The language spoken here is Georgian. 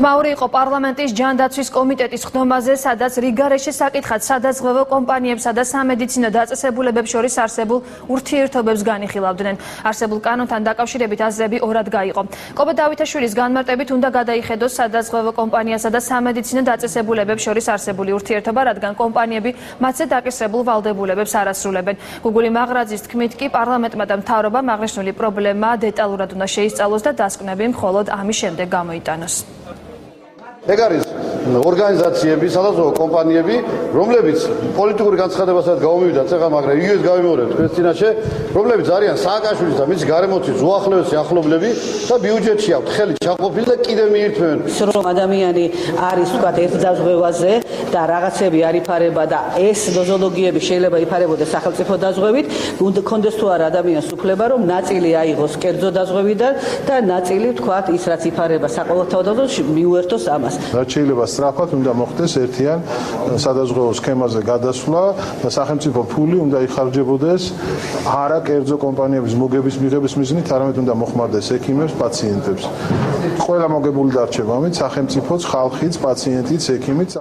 ხმაური იყო პარლამენტის ჯანდაცვის კომიტეტის ხდომაზე, სადაც რიგარეშე საკითხად სადაზღვევო კომპანიებსა და სამედიცინო დაწესებულებებს შორის არსებულ ურთიერთობებს განიხილავდნენ. არსებულ კანონთან დაკავშირებით აზრები ორად გაიყო. კობე დავითაშვილის განმარტებით უნდა გადაიხედოს სადაზღვევო კომპანიასა და სამედიცინო დაწესებულებებს შორის არსებული ურთიერთობა, რადგან კომპანიები მათზე დაკისრებულ ვალდებულებებს არ ასრულებენ. გუგული მაღრაძის თქმით კი პარლამენტმა და მთავრობამ აღნიშნული პრობლემა დეტალურად უნდა შეისწავლოს და დასკვნები მხოლოდ ამის შემდეგ გამოიტანოს. ეგ არის ორგანიზაციები, სადაზღვევო კომპანიები, რომლებიც პოლიტიკური განცხადებასაც გაუმივიდათ ეხლა, მაგრამ იგივეს გავიმეორებთ თქვენს წინაშე, რომლებიც არიან სააკაშვილის და მის გარემოცვის უახლოესი ახლობლები და ბიუჯეტში აქვთ ხელი ჩაყოფილი და კიდევ მიირთმევენ. რომ ადამიანი არის ვთქვათ ერთ დაზღვევაზე და რაღაცები არ იფარება და ეს ნოზოლოგიები შეიძლება იფარებოდეს სახელმწიფო დაზღვევით, უნდა კონდეს თუ არა ადამიანს უფლება რომ ნაწილი აიღოს კერძო დაზღვევიდან და ნაწილი ვთქვათ ის რაც იფარება საყოველთაო დაზღვევაში მიუერთოს ამას. რაც შეიძლება სწრაფად უნდა მოხდეს ერთიან სადაზღვევო სქემაზე გადასვლა და სახელმწიფო ფული უნდა იხარჯებოდეს არა კერძო კომპანიების მოგების მიღების მიზნით, არამედ უნდა მოხმარდეს ექიმებს, პაციენტებს. ყველა მოგებული დარჩება ამით სახელმწიფოც, ხალხიც, პაციენტიც, ექიმიც.